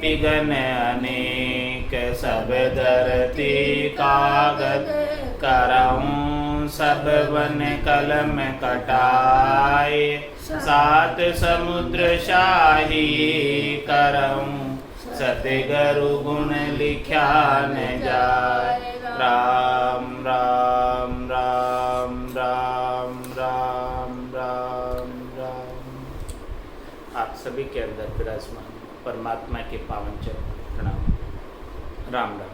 Begin अनेक सब धरती कागज करऊं सब वन कलम कटाए सात समुद्र शाही करऊं सतगुरु गुण लिख्या न जाए। राम राम राम राम राम राम राम। आप सभी के अंदर विराजमान परमात्मा के पावन चरण प्रणाम। राम राम।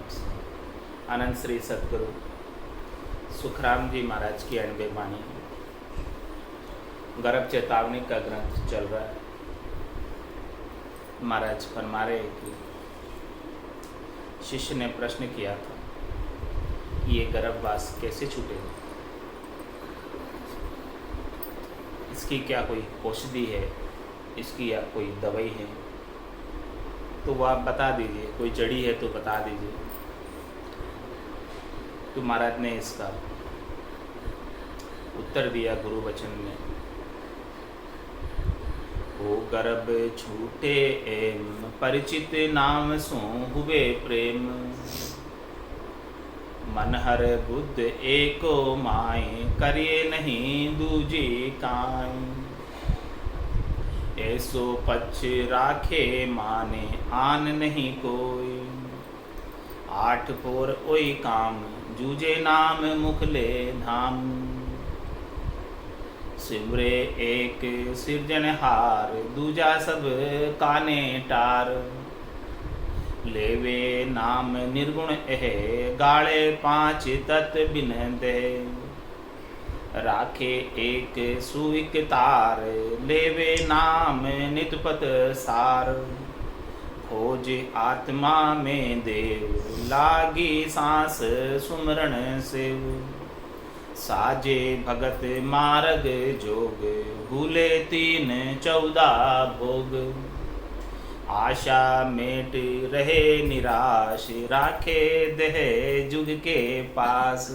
आनंद श्री सतगुरु सुखराम जी महाराज की 90 वाणी गर्भ चेतावनी का ग्रंथ चल रहा है। महाराज फरमा रहे कि शिष्य ने प्रश्न किया था कि ये गर्भवास कैसे छूटेगा, इसकी क्या कोई औषधि है, इसकी या कोई दवाई है, तो वो आप बता दीजिए, कोई जड़ी है तो बता दीजिए। तो महाराज ने इसका उत्तर दिया गुरु वचन में, ओ गर्भ छूटे एम परिचित नाम सो हुए प्रेम मन हर बुद्ध एको माय करिए नहीं दूजी काई ऐसो पक्ष राखे माने आन नहीं कोई आठ पोर ओई काम जूझे नाम मुखले धाम सिमरे एक सिरजनहार दूजा सब काने टार लेवे नाम निर्गुण एह गाड़े 5 तत् बिन दे राखे एक सुविक तार लेवे नाम नितपत सार खोज आत्मा में देव लागी सांस सुमरण सेव साजे भगत मार्ग जोग भूले 3 14 भोग आशा मेट रहे निराश राखे देह जुग के पास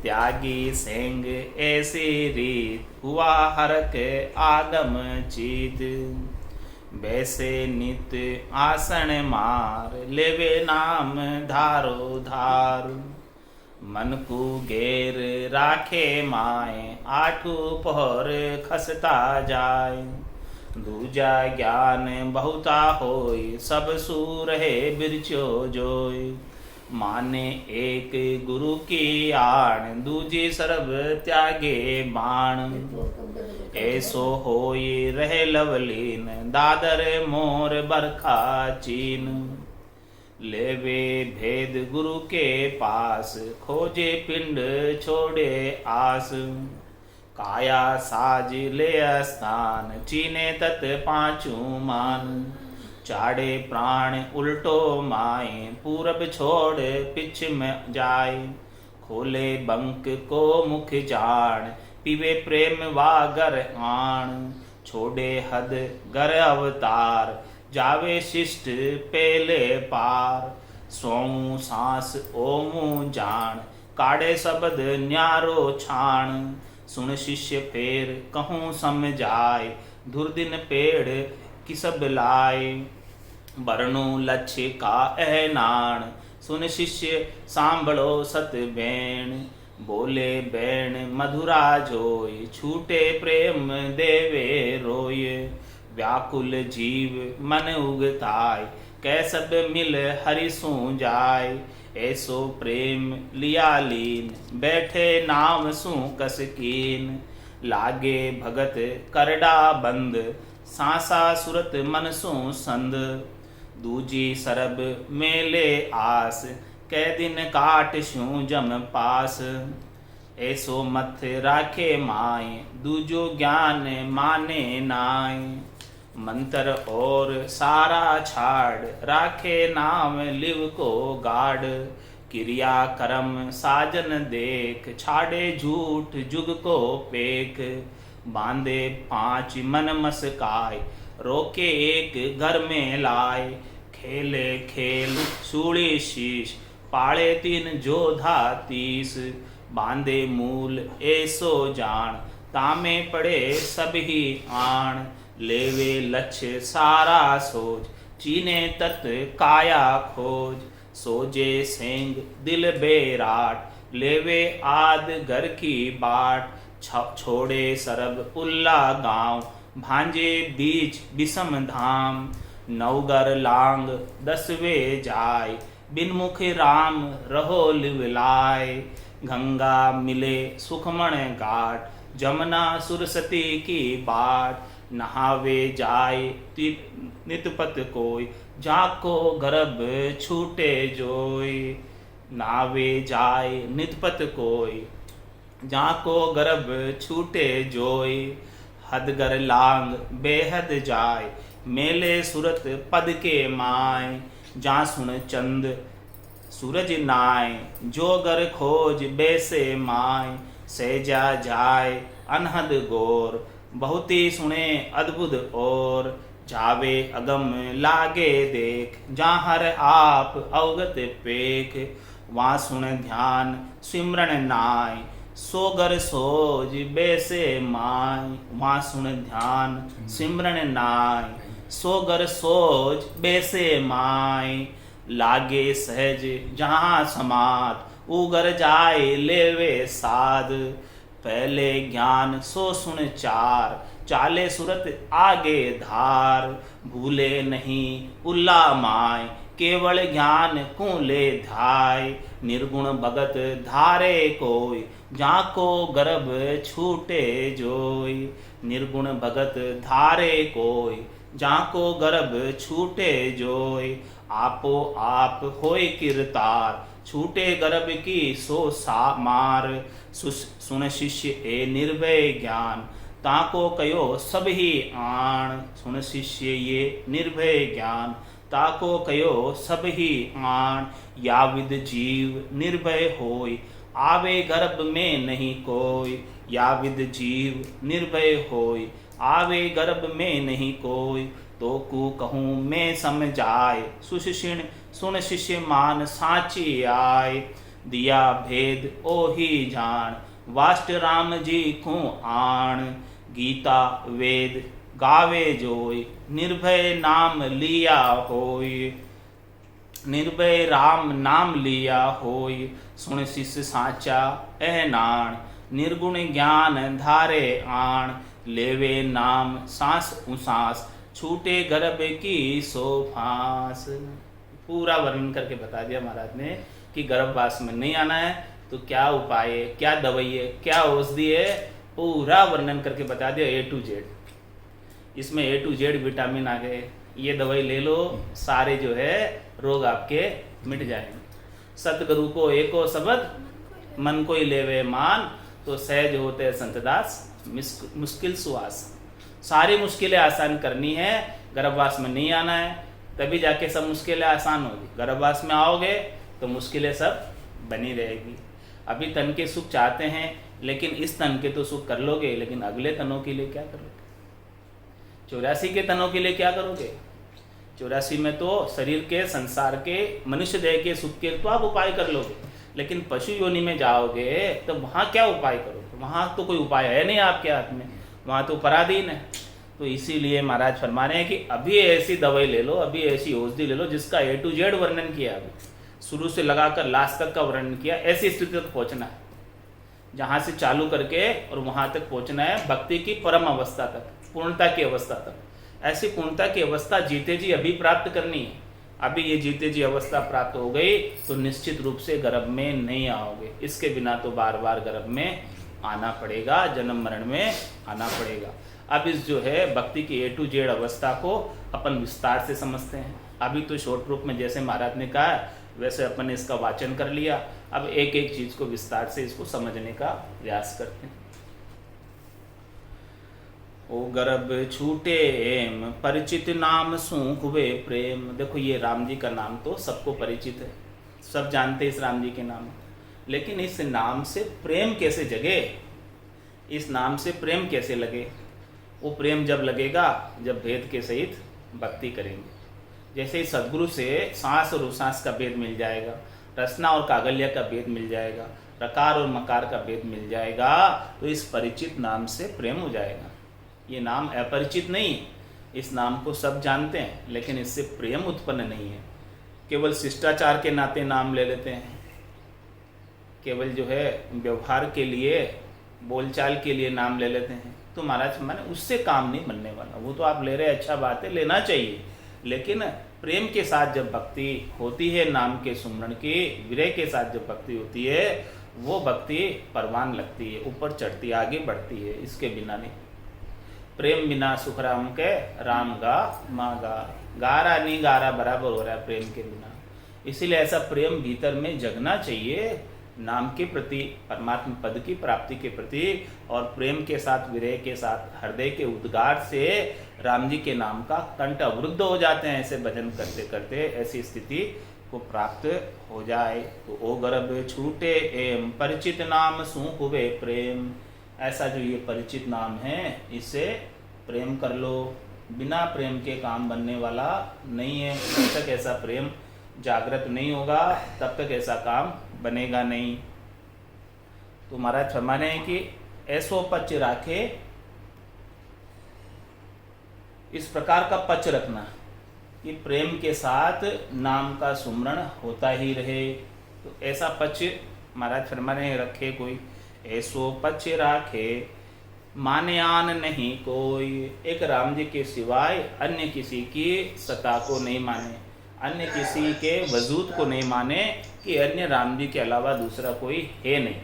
त्यागी सेंग ऐसी रीत हुआ हरक आगम चीत वैसे नित आसन मार लेवे नाम धारो धार मन को घेर राखे माए 8 पहर खसता जाए दूजा ज्ञान बहुता होय सब सूर है बिरचो जोय माने एक गुरु की आण दूजी सर्व त्यागे बाण ऐसो होय रहे लवलीन दादर मोर बरखा चीन लेवे भेद गुरु के पास खोजे पिंड छोड़े आस काया साज ले स्थान चीने तत् 5 मान चाड़े प्राण उल्टो माए पूरब छोड़ पिछ में जाए खोले बंक को मुख जान पीवे प्रेम वागर आण छोड़े हद गर अवतार जावे शिष्ट पेले पार सोऊं सांस ओमू जान काड़े शब्द न्यारो छाण सुन शिष्य फेर कहूँ समझाए धुरदिन पेड़ किसब लाए बरनु लक्ष्य का एनाण सुन शिष्य सांभलो सत बैण बोले बैण मधुरा जोय छूटे प्रेम देवे रोय व्याकुल जीव मन उगताय कैसब मिल हरि सू जाय ऐसो प्रेम लिया लीन बैठे नाम सू कस कीन लागे भगत करडा बंद सांसा सुरत मन सू संद दूजी सरब मेले आस कै दिन काट शू जम पास ऐसो मथ राखे माय दूजो ज्ञान माने नाय मंत्र और सारा छाड़ राखे नाम लिव को गाड़ क्रिया कर्म साजन देख छाड़े झूठ जुग को पेख बांधे 5 मन मस्काय रोके एक घर में लाए खेले खेल सूड़ी शीश पाले 3 जोधा 30 बांधे मूल ऐसो जान तामे पड़े सब ही आण लेवे लक्ष्य सारा सोच चीने तत् काया खोज, सोजे सेंग दिल बेराट, लेवे आद घर की बाट, छोड़े सरब उल्ला गांव, भांजे बीच बिसम धाम, नवगर लांग 10वे जाय, बिनमुख राम रहो लिवलाय, गंगा मिले सुखमण घाट, जमुना सुरसती की बाट, नहावे जाय नितपत कोय, जाको गर्भ छूटे जोय, नावे जाय नितपत कोय, जाको गर्भ छूटे जोय, हदगर लांग बेहद जाय, मेले सुरत पद के माय, जा सुन चंद सूरज नाय, जोगर खोज बैसे माय, सहजा जाय अनहद गोर, बहुती सुने अद्भुत और, जावे अगम लागे देख, जाहर आप अवगत पेख, वहाँ सुन ध्यान सिमरन नाय, सोगर सोज बैसे माय, वहाँ सुन ध्यान सिमरन नाय, सोगर सोज बैसे माय, लागे सहज जहाँ समात, उगर जाए लेवे साध, पहले ज्ञान सो सुन चार, चाले सुरत आगे धार, भूले नहीं उल्ला माय, केवल ज्ञान कूले धाय, निर्गुण भगत धारे कोय, जाको गर्भ छूटे जोय, निर्गुण भगत धारे कोय, जाको गर्भ छूटे जोय, आपो आप होय किरतार, छूटे गर्भ की सो सा मार, सुन शिष्य ए निर्भय ज्ञान, ताको कयो सब ही आण, सुन शिष्य ये निर्भय ज्ञान, ताको कयो सब ही आण, या विद जीव निर्भय होय, आवे गर्भ में नहीं कोय, या विद जीव निर्भय होय, आवे गर्भ में नहीं कोय, तो कु कहूँ मैं समझाय, सुशिष्ण सुन शिष्य मान साची आय, दिया भेद ओ ही जान, वाष्ट राम जी को आण, गीता वेद गावे जोय, निर्भय नाम लिया होय, निर्भय राम नाम लिया होय, सुन शिष्य साचा नाण, निर्गुण ज्ञान धारे आण, लेवे नाम सांस उसास, छूटे गर्भ की सो फांस। पूरा वर्णन करके बता दिया महाराज ने कि गर्भवास में नहीं आना है तो क्या उपाय है, क्या दवाई है, क्या औषधि है, पूरा वर्णन करके बता दिया A to Z। इसमें A to Z विटामिन आ गए, ये दवाई ले लो, सारे जो है रोग आपके मिट जाएंगे। सतगुरु को एको शब्द मन को ही लेवे मान, तो सहज होते संतदास मुश्किल सुहास। सारी मुश्किलें आसान करनी है, गर्भवास में नहीं आना है, तभी जाके सब मुश्किलें आसान होगी। गर्भवास में आओगे तो मुश्किलें सब बनी रहेगी। अभी तन के सुख चाहते हैं, लेकिन इस तन के तो सुख कर लोगे, लेकिन अगले तनों के लिए क्या करोगे? 84 के तनों के लिए क्या करोगे? 84 में तो शरीर के, संसार के, मनुष्य देह के सुख के तो आप उपाय कर लोगे, लेकिन पशु योनि में जाओगे तो वहाँ क्या उपाय करोगे? वहाँ तो कोई उपाय है नहीं आपके हाथ में, वहाँ तो पराधीन है। तो इसीलिए महाराज फरमा रहे हैं कि अभी ऐसी दवाई ले लो, अभी ऐसी औषधि ले लो जिसका A to Z वर्णन किया, अभी शुरू से लगाकर लास्ट तक का वर्णन किया। ऐसी स्थिति तक पहुँचना है जहाँ से चालू करके और वहाँ तक पहुँचना है, भक्ति की परम अवस्था तक, पूर्णता की अवस्था तक। ऐसी पूर्णता की अवस्था जीते जी अभी प्राप्त करनी है। अभी ये जीते जी अवस्था प्राप्त हो गई तो निश्चित रूप से गर्भ में नहीं आओगे, इसके बिना तो बार बार गर्भ में आना पड़ेगा, जन्म मरण में आना पड़ेगा। अब इस जो है भक्ति की A to Z अवस्था को अपन विस्तार से समझते हैं। अभी तो शॉर्ट रूप में जैसे महाराज ने कहा वैसे अपन ने इसका वाचन कर लिया, अब एक एक चीज को विस्तार से इसको समझने का प्रयास करते हैं। ओ गर्भ छूटे एम परिचित नाम सूख वे प्रेम। देखो ये राम जी का नाम तो सबको परिचित है, सब जानते हैं इस राम जी के नाम, लेकिन इस नाम से प्रेम कैसे जगे, इस नाम से प्रेम कैसे लगे? वो प्रेम जब लगेगा जब भेद के सहित भक्ति करेंगे। जैसे ही सद्गुरु से सांस और उसास का भेद मिल जाएगा, रसना और कागल्य का भेद मिल जाएगा, रकार और मकार का भेद मिल जाएगा, तो इस परिचित नाम से प्रेम हो जाएगा। ये नाम अपरिचित नहीं, इस नाम को सब जानते हैं, लेकिन इससे प्रेम उत्पन्न नहीं है। केवल शिष्टाचार के नाते नाम ले लेते हैं, केवल जो है व्यवहार के लिए, बोलचाल के लिए नाम ले लेते हैं। तो महाराज माने उससे काम नहीं बनने वाला। वो तो आप ले रहे, अच्छा बात है, लेना चाहिए, लेकिन प्रेम के साथ जब भक्ति होती है, नाम के सुमरण की, विरह के साथ जब भक्ति होती है, वो भक्ति परवान लगती है, ऊपर चढ़ती, आगे बढ़ती है। इसके बिना नहीं। प्रेम बिना सुख राम के, राम गा माँ गा, गारा नहीं गारा बराबर हो रहा है प्रेम के बिना। इसीलिए ऐसा प्रेम भीतर में जगना चाहिए नाम के प्रति, परमात्मा पद की प्राप्ति के प्रति, और प्रेम के साथ, विरह के साथ, हृदय के उद्गार से राम जी के नाम का कंठ अवरुद्ध हो जाते हैं। ऐसे भजन करते करते ऐसी स्थिति को प्राप्त हो जाए। तो ओ गर्भ छूटे एम परिचित नाम सू हुए प्रेम। ऐसा जो ये परिचित नाम है, इससे प्रेम कर लो। बिना प्रेम के काम बनने वाला नहीं है। जब तक ऐसा प्रेम जागृत नहीं होगा, तब तक ऐसा काम बनेगा नहीं। तो महाराज फरमाने हैं कि ऐसो पच राखे, इस प्रकार का पच रखना कि प्रेम के साथ नाम का सुमरण होता ही रहे। तो ऐसा पच महाराज फरमाने रखे कोई, ऐसो पच राखे माने आन नहीं कोई। एक राम जी के सिवाय अन्य किसी की सत्ता को नहीं माने, अन्य किसी के वजूद को नहीं माने कि अन्य राम जी के अलावा दूसरा कोई है नहीं।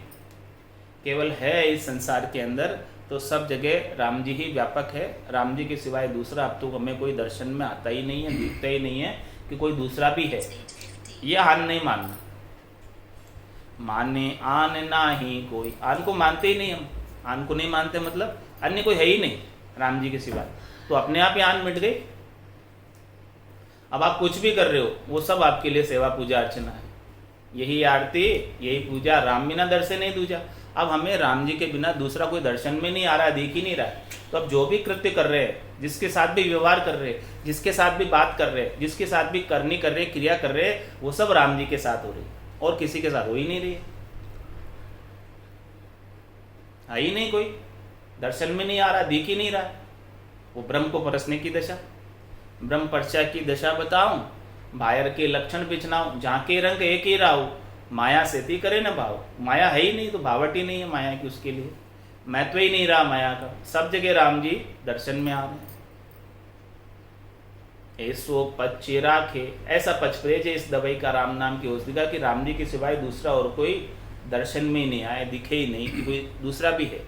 केवल है इस संसार के अंदर तो सब जगह राम जी ही व्यापक है। राम जी के सिवाय दूसरा अब तो हमें कोई दर्शन में आता ही नहीं है, दिखता ही नहीं है कि कोई दूसरा भी है। ये आन नहीं मानना। माने आन ना ही कोई, आन को मानते ही नहीं हम। आन को नहीं मानते मतलब अन्य कोई है ही नहीं राम जी के सिवाय, तो अपने आप ही आन मिट गई। अब आप कुछ भी कर रहे हो, वो सब आपके लिए सेवा पूजा अर्चना है। यही आरती, यही पूजा, राम बिना दर्शन नहीं दूजा। अब हमें राम जी के बिना दूसरा कोई दर्शन में नहीं आ रहा है, दिख ही नहीं रहा है। तो अब जो भी कृत्य कर रहे हैं, जिसके साथ भी व्यवहार कर रहे हैं, जिसके साथ भी बात कर रहे हैं, जिसके साथ भी करनी कर रहे, क्रिया कर रहे, वो सब राम जी के साथ हो रही है और किसी के साथ हो ही नहीं रही है। ही नहीं, कोई दर्शन में नहीं आ रहा, दिख ही नहीं रहा। वो ब्रह्म को परसने की दशा, ब्रह्म पर्चा की दशा बताऊं, बाहर के लक्षण बिछनाऊं, झांके रंग एक ही राहु, माया से ती करे न भाव। माया है ही नहीं तो भावट ही नहीं है माया की, उसके लिए महत्व ही नहीं रहा माया का। सब जगह राम जी दर्शन में आ रहे हैं। ऐसो पच राखे, ऐसा पचप्रेज है इस दवाई का, राम नाम की औषधि का, कि राम जी के सिवाय दूसरा और कोई दर्शन में ही नहीं आए, दिखे ही नहीं कि कोई दूसरा भी है।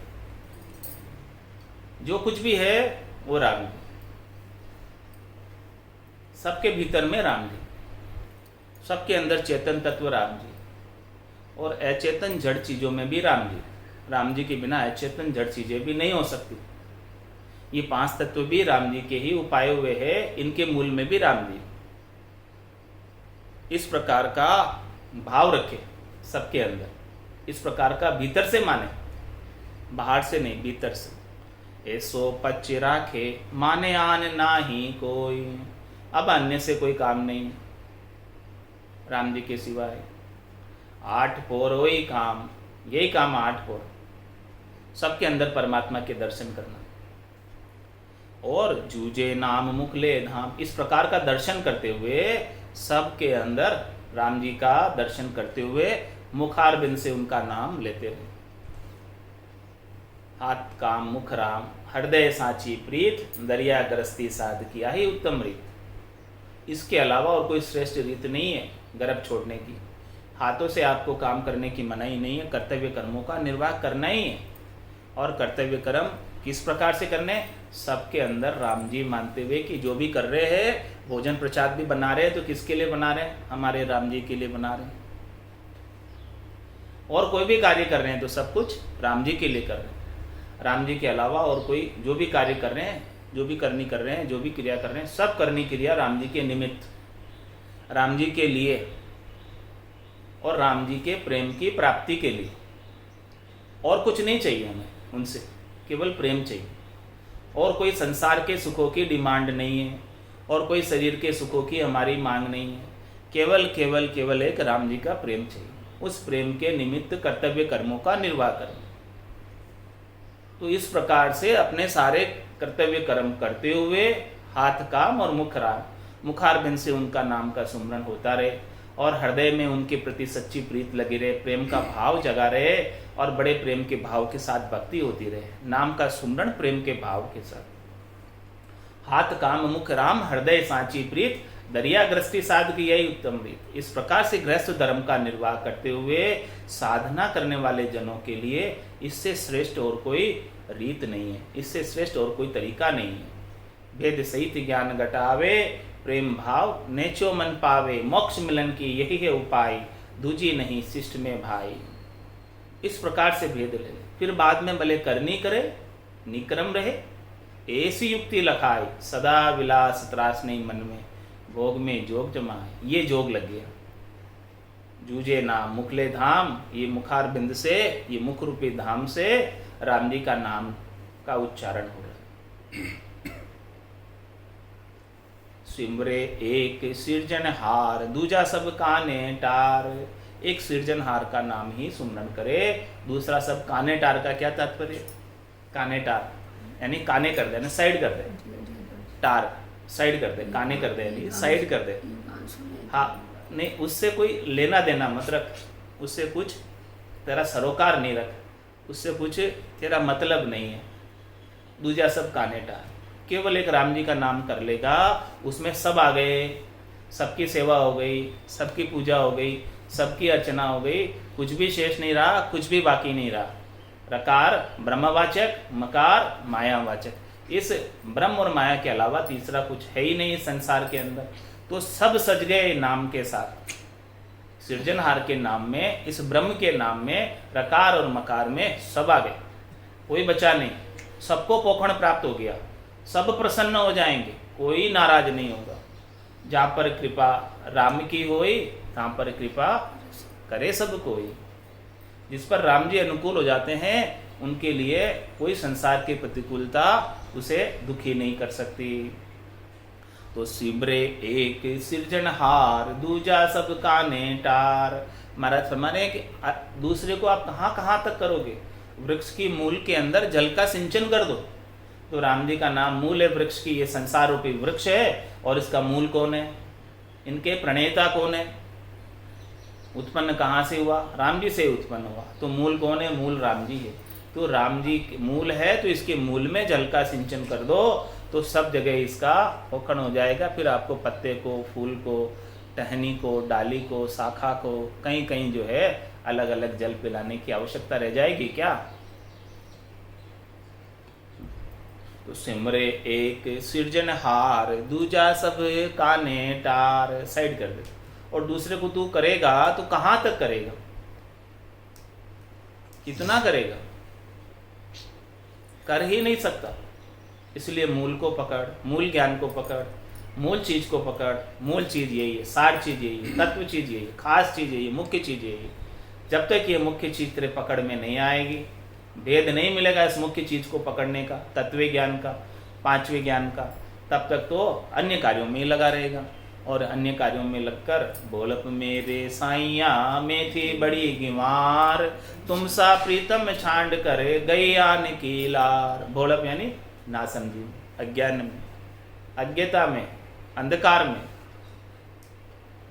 जो कुछ भी है वो राम जी, सबके भीतर में राम जी, सबके अंदर चेतन तत्व राम जी, और अचेतन जड़ चीजों में भी राम जी। राम जी के बिना अचेतन जड़ चीजें भी नहीं हो सकती। ये 5 तत्व भी राम जी के ही उपाय हुए हैं, इनके मूल में भी राम जी। इस प्रकार का भाव रखे सबके अंदर, इस प्रकार का भीतर से माने, बाहर से नहीं, भीतर से। ऐसो पच राखे माने आन ना ही कोई। अब अन्य से कोई काम नहीं राम जी के सिवाय। 8 पोर वही काम, यही काम 8 पोर, सबके अंदर परमात्मा के दर्शन करना। और जूझे नाम मुख ले धाम, इस प्रकार का दर्शन करते हुए सबके अंदर राम जी का दर्शन करते हुए मुखारबिंद से उनका नाम लेते हुए। हाथ काम मुख राम, हृदय साची प्रीत, दरिया गरस्ती साध किया ही उत्तम रीत। इसके अलावा और कोई श्रेष्ठ रीत नहीं है गर्भ छोड़ने की। हाथों से आपको काम करने की मनाही नहीं है, कर्तव्य कर्मों का निर्वाह करना ही है। और कर्तव्य कर्म किस प्रकार से करने, सबके अंदर राम जी मानते हुए कि जो भी कर रहे हैं, भोजन प्रसाद भी बना रहे हैं तो किसके लिए बना रहे हैं, हमारे राम जी के लिए बना रहे हैं। और कोई भी कार्य कर रहे हैं तो सब कुछ राम जी के लिए कर रहे हैं। राम जी के अलावा और कोई जो भी कार्य कर रहे हैं, जो भी करनी कर रहे हैं, जो भी क्रिया कर रहे हैं, सब करनी क्रिया राम जी के निमित्त, राम जी के लिए और राम जी के प्रेम की प्राप्ति के लिए। और कुछ नहीं चाहिए हमें उनसे, केवल प्रेम चाहिए। और कोई संसार के सुखों की डिमांड नहीं है, और कोई शरीर के सुखों की हमारी मांग नहीं है। केवल केवल केवल एक राम जी का प्रेम चाहिए। उस प्रेम के निमित्त कर्तव्य कर्मों का निर्वाह करें। तो इस प्रकार से अपने सारे कर्तव्य कर्म करते हुए हाथ काम और मुख राम, मुखारबिंद से उनका नाम का सुमरन होता रहे और हृदय में उनके प्रति सच्ची प्रीत लगी रहे, प्रेम का भाव जगा रहे और बड़े प्रेम के भाव के साथ भक्ति होती रहे। नाम का सुमरन प्रेम के भाव के साथ। हाथ काम मुख राम, हृदय सांची प्रीत, दरिया गृहस्थी साध की यही उत्तम रीत। इस प्रकार से गृहस्थ धर्म का निर्वाह करते हुए साधना करने वाले जनों के लिए इससे श्रेष्ठ और कोई रीत नहीं है, इससे श्रेष्ठ और कोई तरीका नहीं है। भेद सहित ज्ञान घटावे, प्रेम भाव नेचो मन पावे, मोक्ष मिलन की यही है उपाय, दूजी नहीं शिष्ट में भाई। इस प्रकार से भेद ले, फिर बाद में भले करनी करे निक्रम रहे, ऐसी युक्ति लखाई, सदा विलास त्रास नहीं मन में, भोग में जोग जमाए। ये जोग लग गया। जूझे नाम मुखले धाम, ये मुखार बिंद से, ये मुख रूपी धाम से राम जी का नाम का उच्चारण हो रहा है। सिमरे एक सिरजनहार, दूजा सब काने टार। एक सिरजनहार का नाम ही सुमरन करे, दूसरा सब काने टार का क्या तात्पर्य? काने टार यानी काने कर दे, साइड कर दे, टार साइड कर दे, काने कर दे यानी साइड कर दे। हाँ नहीं, उससे कोई लेना देना मत रख, उससे कुछ तेरा सरोकार नहीं रख, उससे कुछ तेरा मतलब नहीं है। दूजा सब काने टार, केवल एक राम जी का नाम कर लेगा, उसमें सब आ गए, सबकी सेवा हो गई, सबकी पूजा हो गई, सबकी अर्चना हो गई, कुछ भी शेष नहीं रहा, कुछ भी बाकी नहीं रहा। रकार ब्रह्मवाचक, मकार मायावाचक। इस ब्रह्म और माया के अलावा तीसरा कुछ है ही नहीं संसार के अंदर। तो सब सज गए नाम के साथ। सृजनहार के नाम में, इस ब्रह्म के नाम में, रकार और मकार में सब आ गए, कोई बचा नहीं। सबको पोखण प्राप्त हो गया, सब प्रसन्न हो जाएंगे, कोई नाराज नहीं होगा। जहाँ पर कृपा राम की होई, तहाँ पर कृपा करे सब कोई। जिस पर राम जी अनुकूल हो जाते हैं, उनके लिए कोई संसार की प्रतिकूलता उसे दुखी नहीं कर सकती। तो सिमरे एक सिरजनहार, दूजा सब काने टार। महाराज फरमाने कि दूसरे को आप कहाँ कहाँ तक करोगे? वृक्ष की मूल के अंदर जल का सिंचन कर दो। तो राम जी का नाम मूल है वृक्ष की, ये संसार रूपी वृक्ष है। और इसका मूल कौन है? इनके प्रणेता कौन है? उत्पन्न कहाँ से हुआ? राम जी से उत्पन्न हुआ। तो मूल कौन है? मूल राम जी है। तो राम जी मूल है, तो इसके मूल में जल का सिंचन कर दो, तो सब जगह इसका पोखण हो जाएगा। फिर आपको पत्ते को, फूल को, टहनी को, डाली को, शाखा को, कहीं कहीं जो है अलग अलग जल पिलाने की आवश्यकता रह जाएगी क्या? तो सिमरे एक सिरजनहार, दूजा सब काने टार। साइड कर दे। और दूसरे को तू करेगा तो कहाँ तक करेगा? कितना करेगा? कर ही नहीं सकता। इसलिए मूल को पकड़, मूल ज्ञान को पकड़, मूल चीज को पकड़। मूल चीज यही है, सार चीज यही है, तत्व चीज यही है, खास चीज यही है, मुख्य चीज यही है। जब तक ये मुख्य चीज तेरे पकड़ में नहीं आएगी, भेद नहीं मिलेगा इस मुख्य चीज को पकड़ने का, तत्व ज्ञान का, पांचवें ज्ञान का, तब तक तो अन्य कार्यों में ही लगा रहेगा। और अन्य कार्यों में लगकर बोलप मेरे साइया में थी बड़ी गिवार, तुम सा प्रीतम छांड करे गैयान की लार। भोलप यानी नासमझी, अज्ञान में, अज्ञता में, अंधकार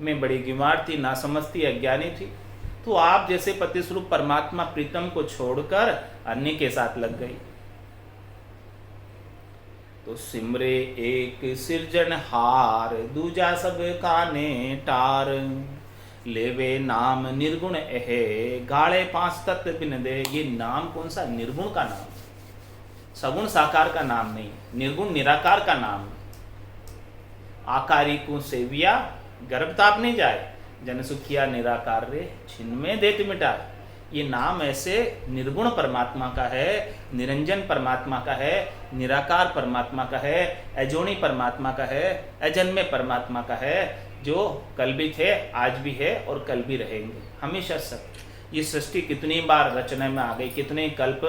में बड़ी गिवार थी, नासमझ थी, अज्ञानी थी। तो आप जैसे पति स्वरूप परमात्मा प्रीतम को छोड़कर अन्य के साथ लग गई। तो सिमरे एक सिरजनहार, दूजा सब काने टार। लेवे नाम निर्गुण एहे, गाड़े पांच तत्व बिन दे। ये नाम कौन सा? निर्गुण का नाम, सगुण साकार का नाम नहीं, निर्गुण निराकार का नाम। आकारी को सेविया, गर्भताप नहीं जाए, जन सुखिया निराकार रे, छिन्मय देत मिटाए। ये नाम ऐसे निर्गुण परमात्मा का है, निरंजन परमात्मा का है, निराकार परमात्मा का है, अजोनी परमात्मा का है, अजन्मे परमात्मा का है, जो कल भी थे, आज भी है और कल भी रहेंगे, हमेशा सब। ये सृष्टि कितनी बार रचना में आ गई, कितने कल्प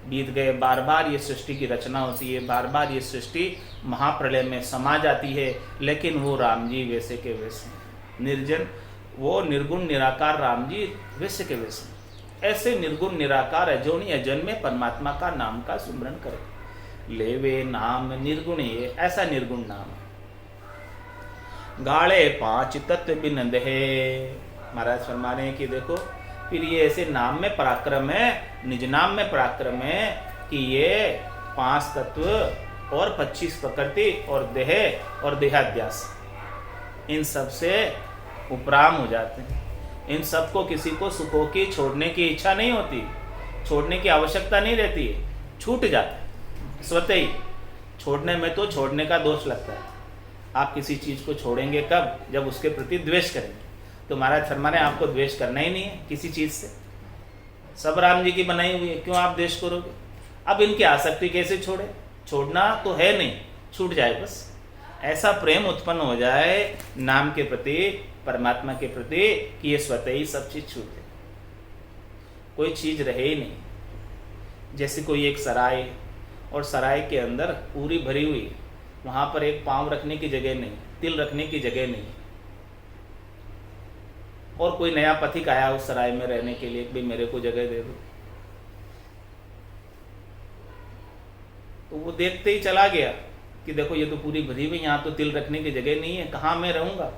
बीत गए, बार बार ये सृष्टि की रचना होती है, बार बार ये सृष्टि महाप्रलय में समा जाती है, लेकिन वो राम जी वैसे के वैसे निर्जन, वो निर्गुण निराकार राम जी वैसे के वैसे। ऐसे निर्गुण निराकार अजोनी अजन्मे परमात्मा का नाम का सुमरन करें। लेवे नाम निर्गुण, ये ऐसा निर्गुण नाम है। गाड़े 5 तत्व बिन दहे, महाराज फरमा रहे हैं कि देखो फिर ये ऐसे नाम में पराक्रम है, निज नाम में पराक्रम है कि ये 5 तत्व और 25 प्रकृति और देह और देहाध्यास, इन सब से उपराम हो जाते हैं। इन सब को किसी को सुखों की छोड़ने की इच्छा नहीं होती, छोड़ने की आवश्यकता नहीं रहती है, छूट जाता है स्वतः ही। छोड़ने में तो छोड़ने का दोष लगता है। आप किसी चीज को छोड़ेंगे कब? जब उसके प्रति द्वेष करेंगे। तो महाराज फरमा रहे हैं आपको द्वेष करना ही नहीं है किसी चीज से, सब राम जी की बनाई हुई है, क्यों आप द्वेष करोगे? अब इनकी आसक्ति कैसे छोड़े? छोड़ना तो है नहीं, छूट जाए बस। ऐसा प्रेम उत्पन्न हो जाए नाम के प्रति, परमात्मा के प्रति, कि ये स्वतः ही सब चीज छूटे, कोई चीज रहे ही नहीं। जैसे कोई एक सराय, और सराय के अंदर पूरी भरी हुई, वहां पर एक पांव रखने की जगह नहीं, तिल रखने की जगह नहीं, और कोई नया पथिक आया उस सराय में रहने के लिए, भी मेरे को जगह दे दो, तो वो देखते ही चला गया कि देखो ये तो पूरी भरी हुई, यहाँ तो तिल रखने की जगह नहीं है, कहाँ मैं रहूंगा।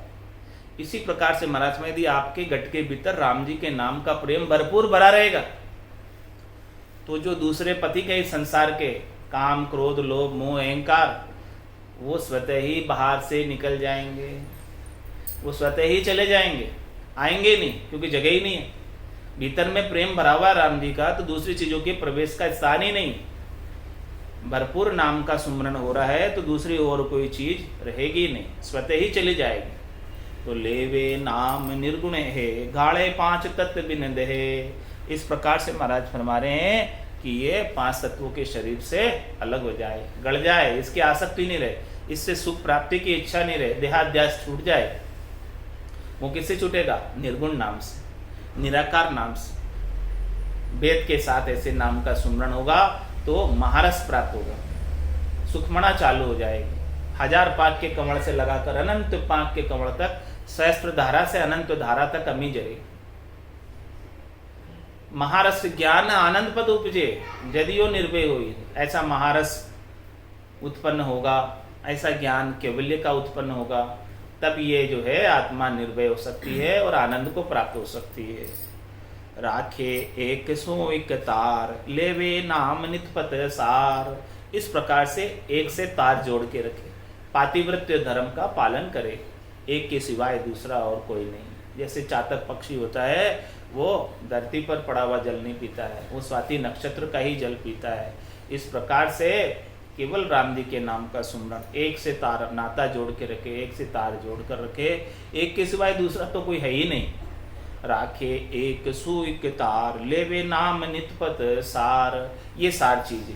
इसी प्रकार से महाराज में यदि आपके गट के भीतर राम जी के नाम का प्रेम भरपूर भरा रहेगा, तो जो दूसरे पथिक है इस संसार के, काम क्रोध लोभ मोह अहंकार, वो स्वतः ही बाहर से निकल जाएंगे, वो स्वतः ही चले जाएंगे, आएंगे नहीं, क्योंकि जगह ही नहीं है। भीतर में प्रेम भरा हुआ राम जी का, तो दूसरी चीजों के प्रवेश का स्थान ही नहीं। भरपूर नाम का सुमरन हो रहा है तो दूसरी और कोई चीज रहेगी नहीं, स्वतः ही चली जाएगी। तो लेवे नाम निर्गुण है, गाड़े 5 तत्व बिन दहे। इस प्रकार से महाराज फरमा रहे हैं कि ये 5 तत्वों के शरीर से अलग हो जाए, गड़ जाए, इसकी आसक्ति नहीं रहे, इससे सुख प्राप्ति की इच्छा नहीं रहे, देहाध्यास छूट जाए। वो किससे छूटेगा? निर्गुण नाम से, निराकार नाम से। वेद के साथ ऐसे नाम का सुमरण होगा तो महारस प्राप्त होगा, सुखमणा चालू हो जाएगी। 1000 पाक के कमल से लगाकर अनंत पाक के कमल तक, सहस्त्र धारा से अनंत धारा तक अमी जरेगी। महारस ज्ञान आनंद पद उपजे, यदियो निर्भय हुई, ऐसा महारस उत्पन्न होगा, ऐसा ज्ञान कैवल्य का उत्पन्न होगा, तब ये जो है आत्मा निर्भय हो सकती है और आनंद को प्राप्त हो सकती है। राखे एक सो एक तार, लेवे नाम नितपत सार। इस प्रकार से एक से तार जोड़ के रखे, पातिव्रत्य धर्म का पालन करे, एक के सिवाय दूसरा और कोई नहीं। जैसे चातक पक्षी होता है, वो धरती पर पड़ा हुआ जल नहीं पीता है, वो स्वाति नक्षत्र का ही जल पीता है। इस प्रकार से केवल राम जी के नाम का सुमरण, एक से तार नाता जोड़ के रखे, एक से तार जोड़ कर रखे, एक के सिवाय दूसरा तो कोई है ही नहीं। राखे एक सुइक तार, लेवे नाम नितपत सार। ये सार चीजें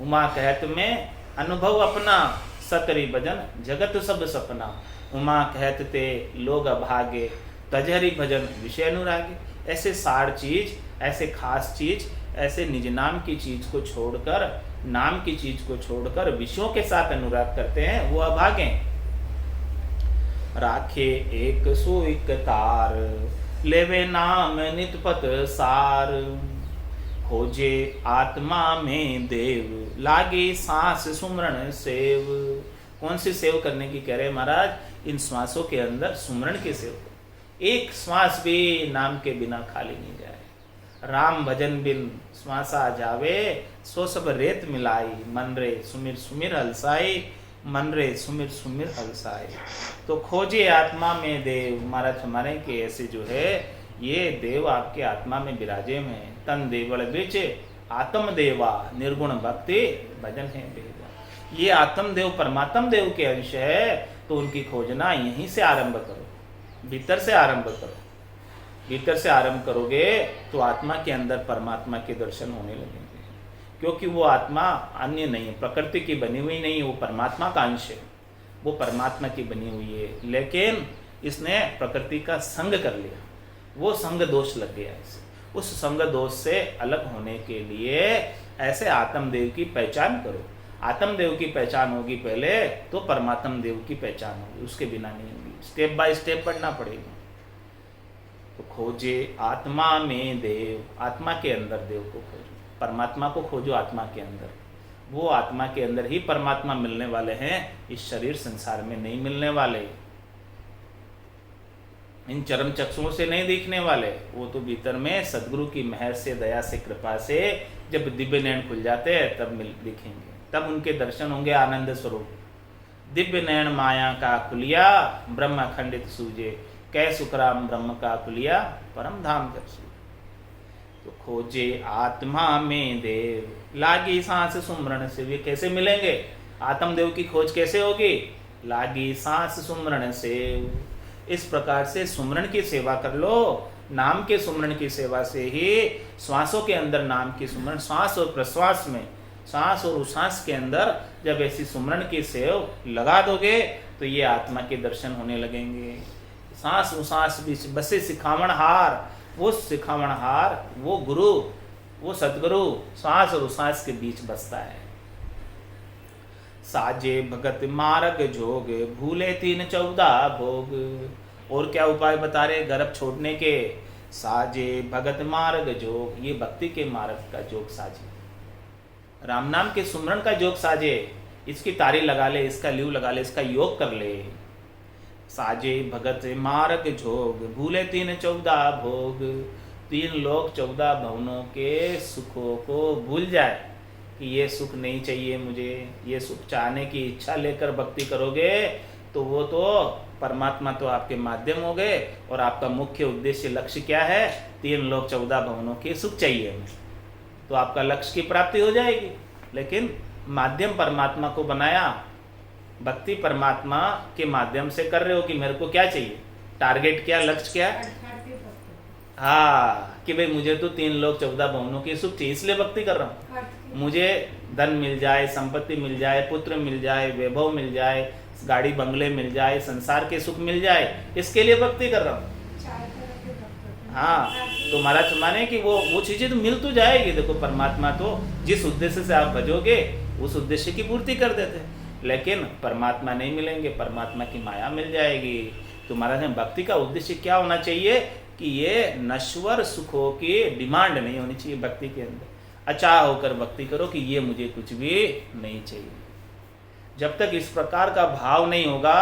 उमा कहत में अनुभव अपना, सकरी भजन जगत सब सपना। उमा कहत ते लोग अभागे, तजहरी भजन विषय अनुरागे। ऐसे सार चीज, ऐसे खास चीज, ऐसे निज नाम की चीज को छोड़कर, नाम की चीज को छोड़कर विषयों के साथ अनुराग करते हैं, वो अभागे। राखे एक सुइक तार, लेवे नाम नितपत सार। खोजे आत्मा में देव, लागे सांस सुमरण सेव। कौन सी सेव करने की कह रहे महाराज? इन श्वासों के अंदर सुमरण की सेव। एक श्वास भी नाम के बिना खाली नहीं जाए। राम भजन बिन श्वासा जावे, सो सब रेत मिलाई। मन रे सुमिर सुमिर हलसाई, मन रे सुमिर सुमिर हलसाई। तो खोजे आत्मा में देव। महाराज हमारे के ऐसे जो है ये देव आपके आत्मा में विराजे में। तन देवल बेचे आत्म देवा, निर्गुण भक्ति भजन है देवा। ये आत्म देव परमात्म देव के अंश है, तो उनकी खोजना यहीं से आरंभ करो, भीतर से आरंभ करो। भीतर से आरंभ करोगे तो आत्मा के अंदर परमात्मा के दर्शन होने लगेंगे, क्योंकि वो आत्मा अन्य नहीं है, प्रकृति की बनी हुई नहीं है, वो परमात्मा का अंश है, वो परमात्मा की बनी हुई है। लेकिन इसने प्रकृति का संग कर लिया, वो संग दोष लग गया इसे। उस संग दोष से अलग होने के लिए ऐसे आत्मदेव की पहचान करो। आत्मदेव की पहचान होगी पहले, तो परमात्म देव की पहचान होगी, उसके बिना नहीं होगी। स्टेप बाय स्टेप पढ़ना पड़ेगा। तो खोजे आत्मा में देव, आत्मा के अंदर देव को खोजो, परमात्मा को खोजो आत्मा के अंदर। वो आत्मा के अंदर ही परमात्मा मिलने वाले हैं, इस शरीर संसार में नहीं मिलने वाले, इन चरम चक्षुओं से नहीं दिखने वाले। वो तो भीतर में सदगुरु की मेहर से, दया से, कृपा से जब दिव्य नयन खुल जाते हैं तब दिखेंगे, तब उनके दर्शन होंगे आनंद स्वरूप। दिव्य नयन माया का खुलिया, ब्रह्म खंडित सूझे, कै सुखराम ब्रह्म का खुलिया, परम धाम दर्शी। तो खोजे आत्मा में देव, लागी सांस सुमरण से। वे कैसे मिलेंगे? आत्मदेव की खोज कैसे होगी? लागी सांस सुमरण से। इस प्रकार से सुमरण की सेवा कर लो। नाम के सुमरण की सेवा से ही श्वासों के अंदर नाम की सुमरण, श्वास और प्रश्वास में, सांस और उश्वास के अंदर जब ऐसी सुमरण की सेव लगा दोगे तो ये आत्मा के दर्शन होने लगेंगे। सांस उश्वास बीच बसे सिखावण हार, वो सिखावण हार, वो गुरु, वो सदगुरु श्वास और उश्वास के बीच बसता है। साजे भगत मार्ग जोग, भूले 314 भोग। और क्या उपाय बता रहे गर्भ छोड़ने के? साजे भगत मार्ग जोग, ये भक्ति के मार्ग का जोग साजे, राम नाम के सुमरण का जोग साजे, इसकी तारी लगा ले, इसका ल्यू लगा ले, इसका योग कर ले। साजे भगत मार्ग जोग, भूले 314 भोग। 3 लोक 14 भवनों के सुखों को भूल जाए कि ये सुख नहीं चाहिए मुझे, ये सुख चाहने की इच्छा लेकर भक्ति करोगे तो वो तो परमात्मा तो आपके माध्यम हो गए, और आपका मुख्य उद्देश्य लक्ष्य क्या है? 3 लोक 14 भवनों के सुख चाहिए हमें, तो आपका लक्ष्य की प्राप्ति हो जाएगी। लेकिन माध्यम परमात्मा को बनाया, भक्ति परमात्मा के माध्यम से कर रहे हो कि मेरे को क्या चाहिए, टारगेट क्या, लक्ष्य क्या? हाँ, कि भाई मुझे तो 3 लोक 14 भवनों की सुख चाहिए, इसलिए भक्ति कर रहा हूँ। मुझे धन मिल जाए, संपत्ति मिल जाए, पुत्र मिल जाए, वैभव मिल जाए, गाड़ी बंगले मिल जाए, संसार के सुख मिल जाए, इसके लिए भक्ति कर रहा हूँ। हाँ, तो महाराज माने कि वो चीजें तो मिल तो जाएगी। देखो परमात्मा तो जिस उद्देश्य से आप भजोगे उस उद्देश्य की पूर्ति कर देते हैं, लेकिन परमात्मा नहीं मिलेंगे, परमात्मा की माया मिल जाएगी। तो महाराज भक्ति का उद्देश्य क्या होना चाहिए कि ये नश्वर सुखों की डिमांड नहीं होनी चाहिए भक्ति के अंदर। अचाह होकर भक्ति करो कि ये मुझे कुछ भी नहीं चाहिए। जब तक इस प्रकार का भाव नहीं होगा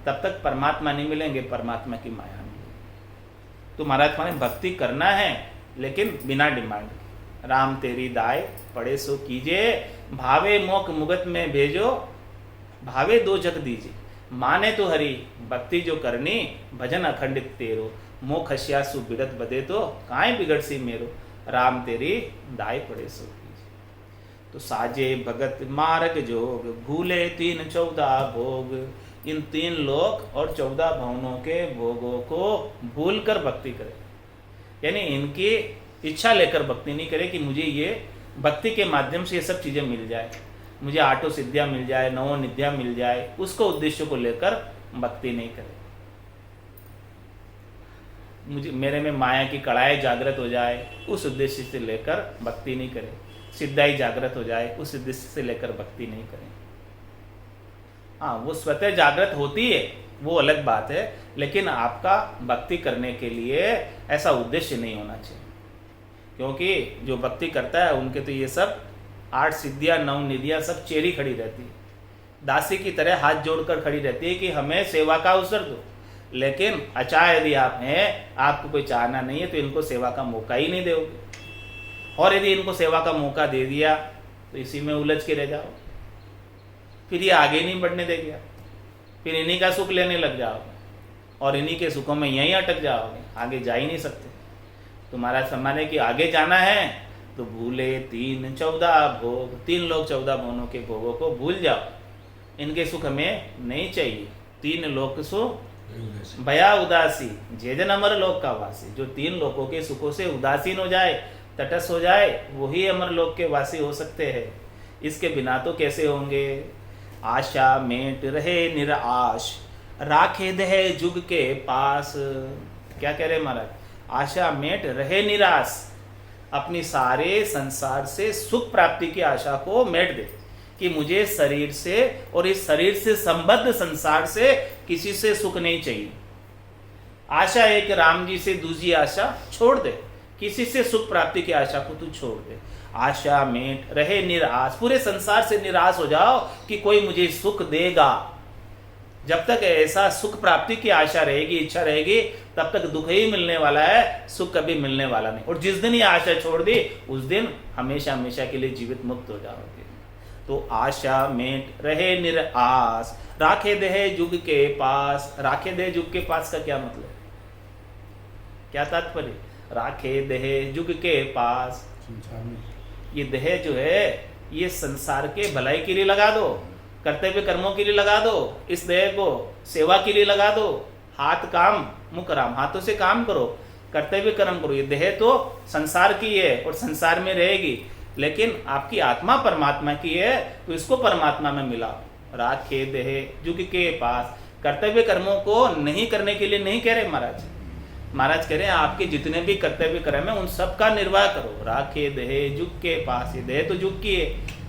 तब तक परमात्मा नहीं मिलेंगे, परमात्मा की माया नहीं मिलेगी। तो महाराज माने भक्ति करना है लेकिन बिना डिमांड के। राम तेरी दाय पड़े सो कीजिए, भावे मोक मुगत में भेजो, भावे 2 जग दीजिए। माने तो हरि भक्ति जो करनी, भजन अखंडित तेरो, मोख हस्यासु बिड़त बदे तो काहे बिगड़ सी मेरो, राम तेरी दाय पड़े सो कीजिए। तो साजे भगत मार्ग जोग, भूले 314 भोग। इन 3 लोक और 14 भवनों के भोगों को भूलकर भक्ति करे, यानी इनकी इच्छा लेकर भक्ति नहीं करे कि मुझे ये भक्ति के माध्यम से ये सब चीजें मिल जाए, मुझे आठों सिद्धियां मिल जाए, 9 निधियां मिल जाए, उसको उद्देश्य को लेकर भक्ति नहीं करे। मुझे मेरे में माया की कड़ाई जागृत हो जाए, उस उद्देश्य से लेकर भक्ति नहीं करे। सिद्धाई जागृत हो जाए, उस उद्देश्य से लेकर भक्ति नहीं करें। हाँ, वो स्वतः जागृत होती है, वो अलग बात है, लेकिन आपका भक्ति करने के लिए ऐसा उद्देश्य नहीं होना चाहिए। क्योंकि जो भक्ति करता है उनके तो ये सब 8 सिद्धियां 9 निधियां सब चेरी खड़ी रहती है, दासी की तरह हाथ जोड़कर खड़ी रहती है कि हमें सेवा का अवसर दो। लेकिन अचाह यदि आप हैं, आपको कोई चाहना नहीं है, तो इनको सेवा का मौका ही नहीं दोगे। और यदि इनको सेवा का मौका दे दिया तो इसी में उलझ के रह जाओ, फिर ये आगे नहीं बढ़ने देगा, फिर इन्हीं का सुख लेने लग जाओगे और इन्हीं के सुखों में यहीं अटक जाओगे, आगे जा ही नहीं सकते। तुम्हारा सम्मान है कि आगे जाना है तो भूले 314 भोग, 3 लोक 14 भवनों के भोगों को भूल जाओ, इनके सुख हमें नहीं चाहिए। 3 लोक सुख भया उदासी, जे जन अमर लोक का वासी। जो 3 लोकों के सुखों से उदासीन हो जाए, तटस्थ हो जाए, वही अमर लोक के वासी हो सकते हैं, इसके बिना तो कैसे होंगे। आशा मेट रहे निराश, राखे दहे जुग के पास। क्या कह रहे महाराज, आशा मेट रहे निराश, अपनी सारे संसार से सुख प्राप्ति की आशा को मेट दे कि मुझे शरीर से और इस शरीर से संबद्ध संसार से किसी से सुख नहीं चाहिए। आशा एक राम जी से दूसरी आशा छोड़ दे, किसी से सुख प्राप्ति की आशा को तू छोड़ दे। आशा मेट रहे निराश, पूरे संसार से निराश हो जाओ कि कोई मुझे सुख देगा। जब तक ऐसा सुख प्राप्ति की आशा रहेगी, इच्छा रहेगी, तब तक दुख ही मिलने वाला है, सुख कभी मिलने वाला नहीं। और जिस दिन ये आशा छोड़ दी उस दिन हमेशा हमेशा के लिए जीवित मुक्त हो जाओगे। तो आशा मेट रहे निराश, राखे दे जुग के पास। राखे दे जुग के पास का क्या मतलब, क्या तात्पर्य? राखे दे जुग के पास, ये देह जो है ये संसार के भलाई के लिए लगा दो, कर्तव्य कर्मों के लिए लगा दो, इस देह को सेवा के लिए लगा दो। हाथ काम मुख राम, हाथों से काम करो, कर्तव्य कर्म करो। ये देह तो संसार की है और संसार में रहेगी, लेकिन आपकी आत्मा परमात्मा की है, तो इसको परमात्मा में मिलाओ। राखे देह जुग के पास, कर्तव्य कर्मों को नहीं करने के लिए नहीं कह रहे महाराज। महाराज कह रहे हैं आपके जितने भी कर्तव्य कर्म है उन सब का निर्वाह करो। राखे देह जुग के पास, ये देह तो जुग की है,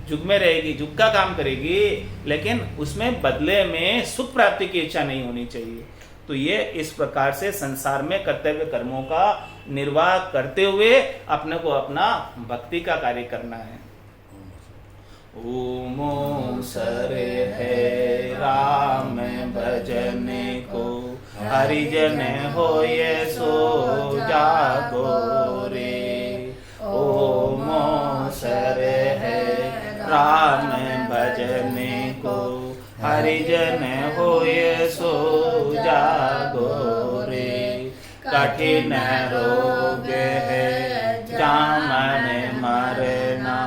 जुग में रहेगी, जुग का काम करेगी, लेकिन उसमें बदले में सुख प्राप्ति की इच्छा नहीं होनी चाहिए। तो ये इस प्रकार से संसार में कर्तव्य कर्मों का निर्वाह करते हुए अपने को अपना भक्ति का कार्य करना है। ओम सरे है राम भजन को, हरिजन होए सो जागो रे। ओम सरे है राम भजन को, हरिजन होए सो जागो रे। कठिन रोग है जामन मरना,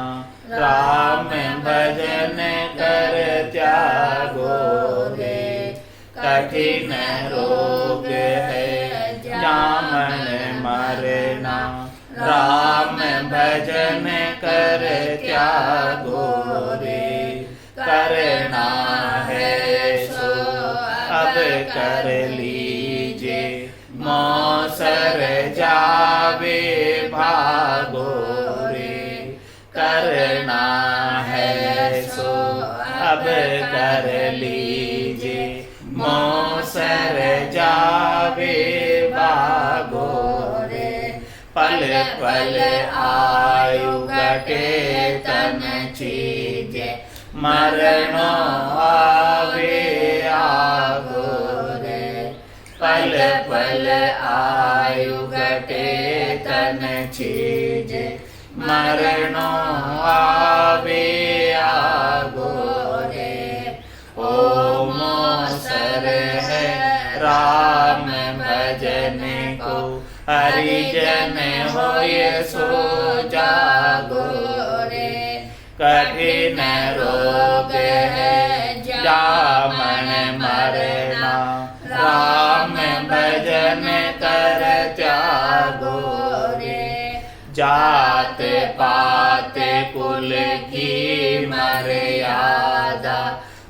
राम भजन कर त्यागो रे। कठिन रोग है जामन मरना, राम भजन कर त्यागो रे। करना है सो अब कर लीजे, मौसर जावे भागो रे। करना है सो अब कर लीजे, मौसर जावे भागो रे। पल पल आयु घटे तन चीजे, मरणो आवे आगो रे। पल पल आयु घटे तन चीजे, मरणो आवे आगो रे। ओम सर है राम भजन को, हरिजन होए सो जागो रे। कठिन रोग है जामन मरना, राम भजन कर त्यागो रे। जात पात कुल की मर्यादा,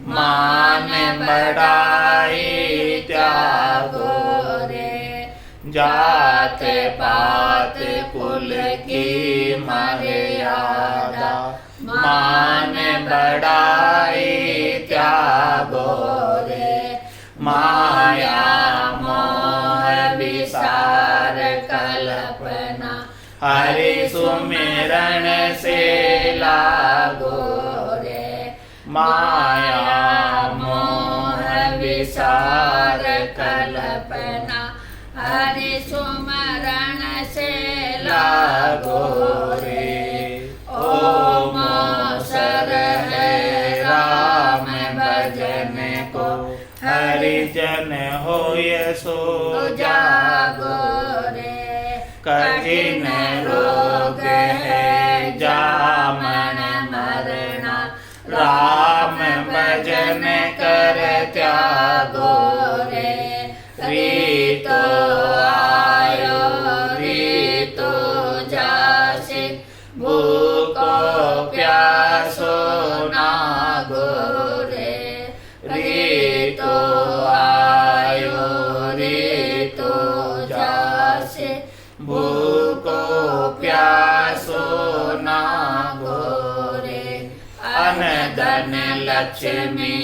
मान बढ़ाई त्यागो रे। जात पात कुल की मर्यादा, मान बढ़ाई त्यागो रे। माया मोह विसार कल्पना, हरि सुमिरन से लागो रे। माया मोह विसार कल्पना, हरि सुमिरन से लागो रे। ओम सर है राम भजन को, हरिजन होए सो जागो रे। कठिन रोग है जामन मरना, राम भजन कर त्यागो रे। रीतो आयो रीतो जासे, भूको प्यासो नागो रे। रीतो आयो रीतो जासे, भूको प्यासो नागो रे। अन धन लक्ष्मी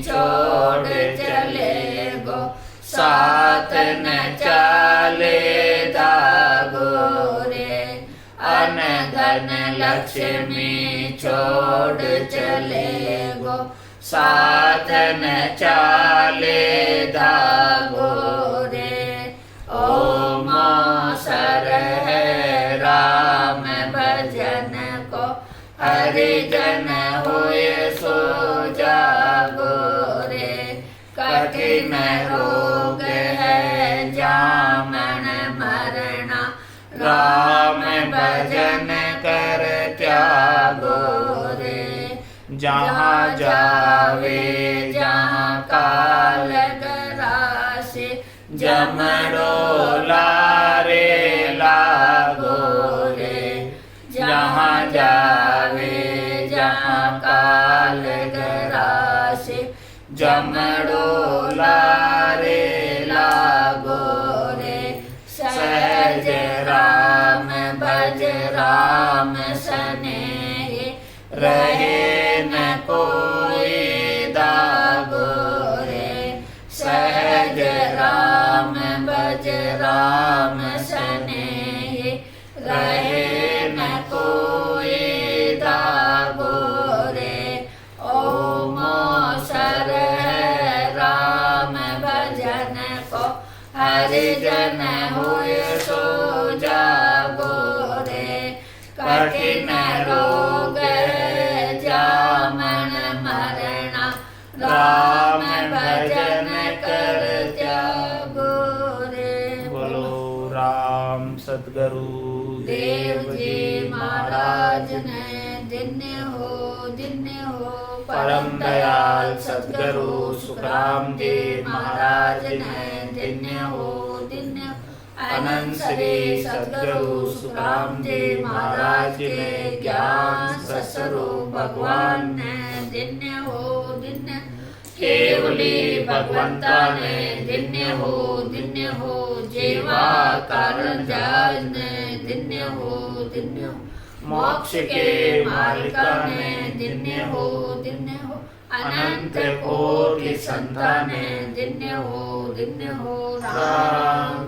छोड़ चले गो, साथ न चाले दागो रे। अन धन धन लक्ष्मी छोड़ चले गो, साथ न चाले धागो रे। ओम सर है राम भजन को, हरिजन हुए सो जागो रे। कठिन रोग है जामन मरना, राम भजन कर त्यागो रे। जहाँ जावे जहाँ काल गरासे, जमड़ो लारे लागो रे। जहाँ जावे जहाँ काल गरासे, जमड़ो लारे लागो रे। सहज राम भज राम सनेह, रहे न कोई दागो रे। सहज राम भज राम सनेह, रहे न कोई दागो रे। ओम सर है राम भजन को, हरिजन हुए सो जागो रे। कठिन रोग जामन मरना, राम भजन कर त्यागो रे। बोलो राम सद्गुरु देव जी महाराज ने, धन्य हो परम दयाल सद्गुरु सुखराम जी महाराज ने, धन्य हो अनंत श्री सद्गुरु सुखराम जी महाराज के ज्ञान स्वरूप भगवान ने, धन्य हो केवली भगवंता ने, धन्य हो जीवा कारण जाज ने, धन्य हो मोक्ष के मालिका ने, धन्य हो अनंत कोटि संतान ने, धन्य हो राम।